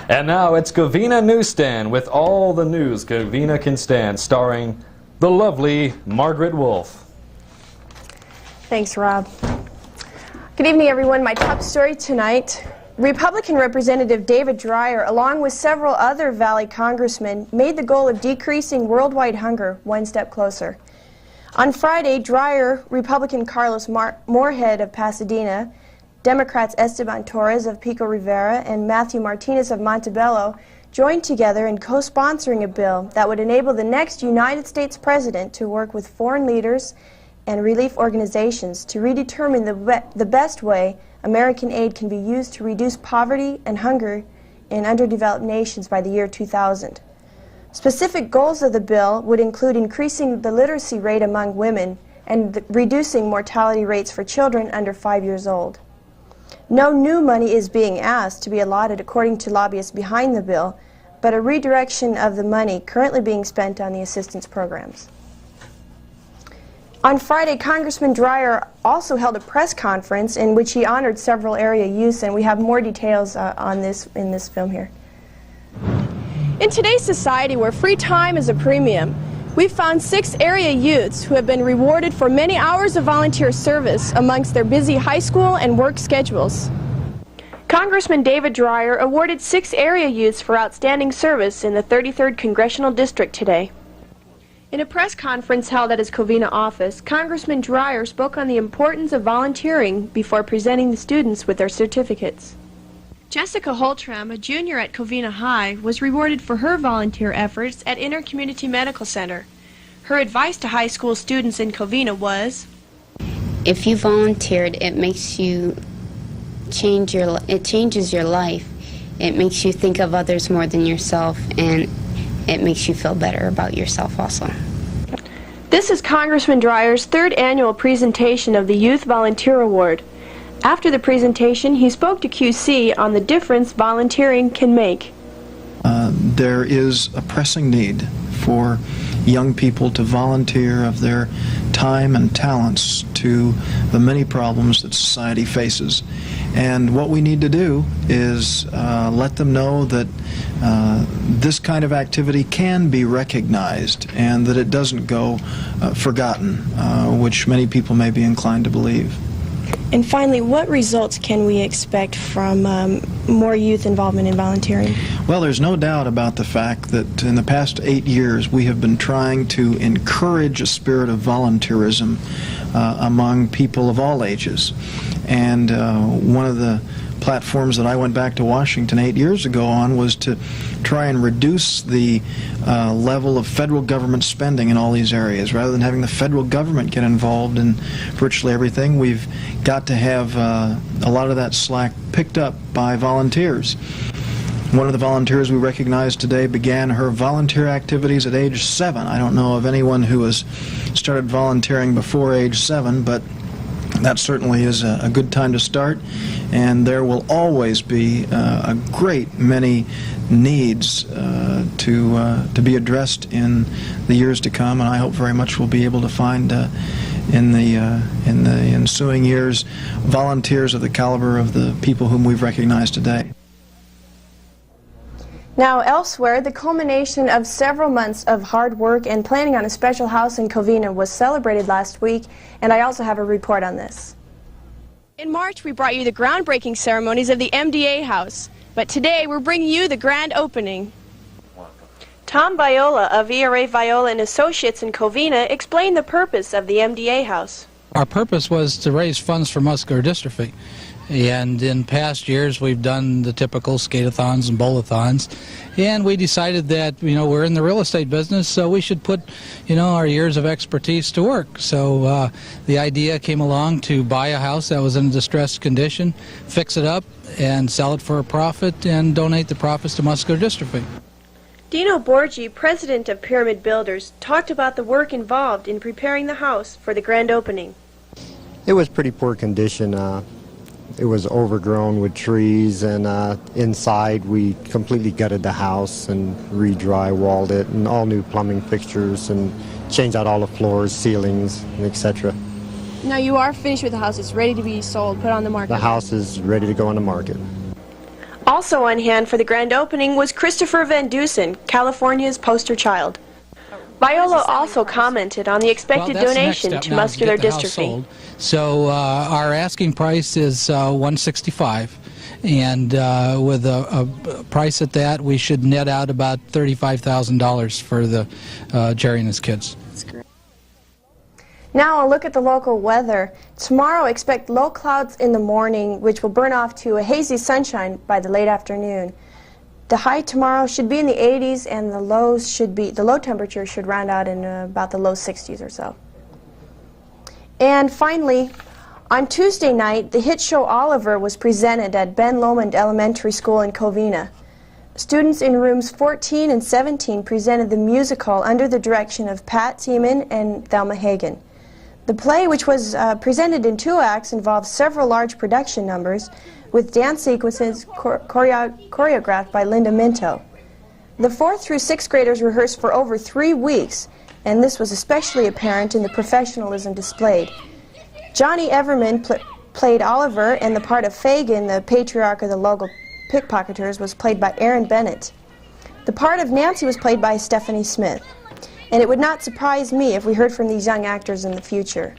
And now it's Covina Newstand with all the news Covina can stand, starring the lovely Margaret Wolf. Thanks, Rob. Good evening, everyone. My top story tonight: Republican Representative David Dreyer, along with several other Valley congressmen, made the goal of decreasing worldwide hunger one step closer. On Friday, Dreyer, Republican Carlos Moorhead of Pasadena, Democrats Esteban Torres of Pico Rivera, and Matthew Martinez of Montebello joined together in co-sponsoring a bill that would enable the next United States president to work with foreign leaders and relief organizations to redetermine the best way American aid can be used to reduce poverty and hunger in underdeveloped nations by the year 2000. Specific goals of the bill would include increasing the literacy rate among women and reducing mortality rates for children under 5 years old. No new money is being asked to be allotted according to lobbyists behind the bill, but a redirection of the money currently being spent on the assistance programs. On Friday, Congressman Dreyer also held a press conference in which he honored several area youths, and we have more details on this in this film here. In today's society where free time is a premium, we've found 6 area youths who have been rewarded for many hours of volunteer service amongst their busy high school and work schedules. Congressman David Dreyer awarded 6 area youths for outstanding service in the 33rd Congressional District today. In a press conference held at his Covina office, Congressman Dreyer spoke on the importance of volunteering before presenting the students with their certificates. Jessica Holtram, a junior at Covina High, was rewarded for her volunteer efforts at Intercommunity Medical Center. Her advice to high school students in Covina was, if you volunteered, it makes you it changes your life. It makes you think of others more than yourself, and it makes you feel better about yourself also. This is Congressman Dreyer's 3rd annual presentation of the Youth Volunteer Award. After the presentation, he spoke to QC on the difference volunteering can make. There is a pressing need for young people to volunteer of their time and talents to the many problems that society faces. And what we need to do is let them know that this kind of activity can be recognized and that it doesn't go forgotten, which many people may be inclined to believe. And finally, what results can we expect from more youth involvement in volunteering? Well, there's no doubt about the fact that in the past 8 years we have been trying to encourage a spirit of volunteerism among people of all ages. And one of the platforms that I went back to Washington 8 years ago on was to try and reduce the level of federal government spending in all these areas. Rather than having the federal government get involved in virtually everything, we've got to have a lot of that slack picked up by volunteers. One of the volunteers we recognize today began her volunteer activities at age 7. I don't know of anyone who has started volunteering before age 7, but that certainly is a good time to start, and there will always be a great many needs to be addressed in the years to come, and I hope very much we'll be able to find in the ensuing years volunteers of the caliber of the people whom we've recognized today. Now, elsewhere, the culmination of several months of hard work and planning on a special house in Covina was celebrated last week, and I also have a report on this. In March, we brought you the groundbreaking ceremonies of the Mda House, but today we're bringing you the grand opening. Tom Viola of ERA Viola and Associates in Covina explained the purpose of the Mda House. Our purpose was to raise funds for muscular dystrophy. And in past years, we've done the typical skate-a-thons and bowl-a-thons, and we decided that, we're in the real estate business, so we should put, our years of expertise to work. So the idea came along to buy a house that was in a distressed condition, fix it up, and sell it for a profit, and donate the profits to muscular dystrophy. Dino Borgi, president of Pyramid Builders, talked about the work involved in preparing the house for the grand opening. It was pretty poor condition. It was overgrown with trees, and inside we completely gutted the house and re-drywalled it, and all new plumbing fixtures, and changed out all the floors, ceilings, etc. Now you are finished with the house. It's ready to be sold, put on the market. The house is ready to go on the market. Also on hand for the grand opening was Christopher Van Dusen, California's poster child. Viola also commented on the expected donation to muscular dystrophy. So our asking price is $165, and with a price at that, we should net out about $35,000 for the Jerry and his kids. Now a look at the local weather. Tomorrow expect low clouds in the morning, which will burn off to a hazy sunshine by the late afternoon. The high tomorrow should be in the 80s, and the low temperature should round out in about the low 60s or so. And finally, on Tuesday night, the hit show Oliver was presented at Ben Lomond Elementary School in Covina. Students in rooms 14 and 17 presented the musical under the direction of Pat Seaman and Thelma Hagen. The play, which was presented in 2 acts, involved several large production numbers with dance sequences choreographed by Linda Minto. The 4th through 6th graders rehearsed for over 3 weeks, and this was especially apparent in the professionalism displayed. Johnny Everman played Oliver, and the part of Fagin, the patriarch of the local pickpocketers, was played by Aaron Bennett. The part of Nancy was played by Stephanie Smith. And it would not surprise me if we heard from these young actors in the future.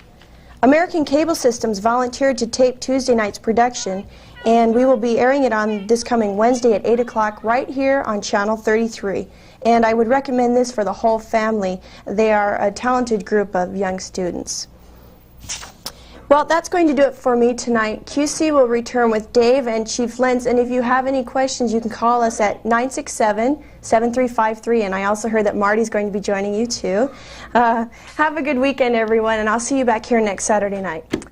American Cable Systems volunteered to tape Tuesday night's production, and we will be airing it on this coming Wednesday at 8 o'clock right here on Channel 33. And I would recommend this for the whole family. They are a talented group of young students. Well, that's going to do it for me tonight. QC will return with Dave and Chief Lentz, and if you have any questions, you can call us at 967-7353, and I also heard that Marty's going to be joining you too. Have a good weekend, everyone, and I'll see you back here next Saturday night.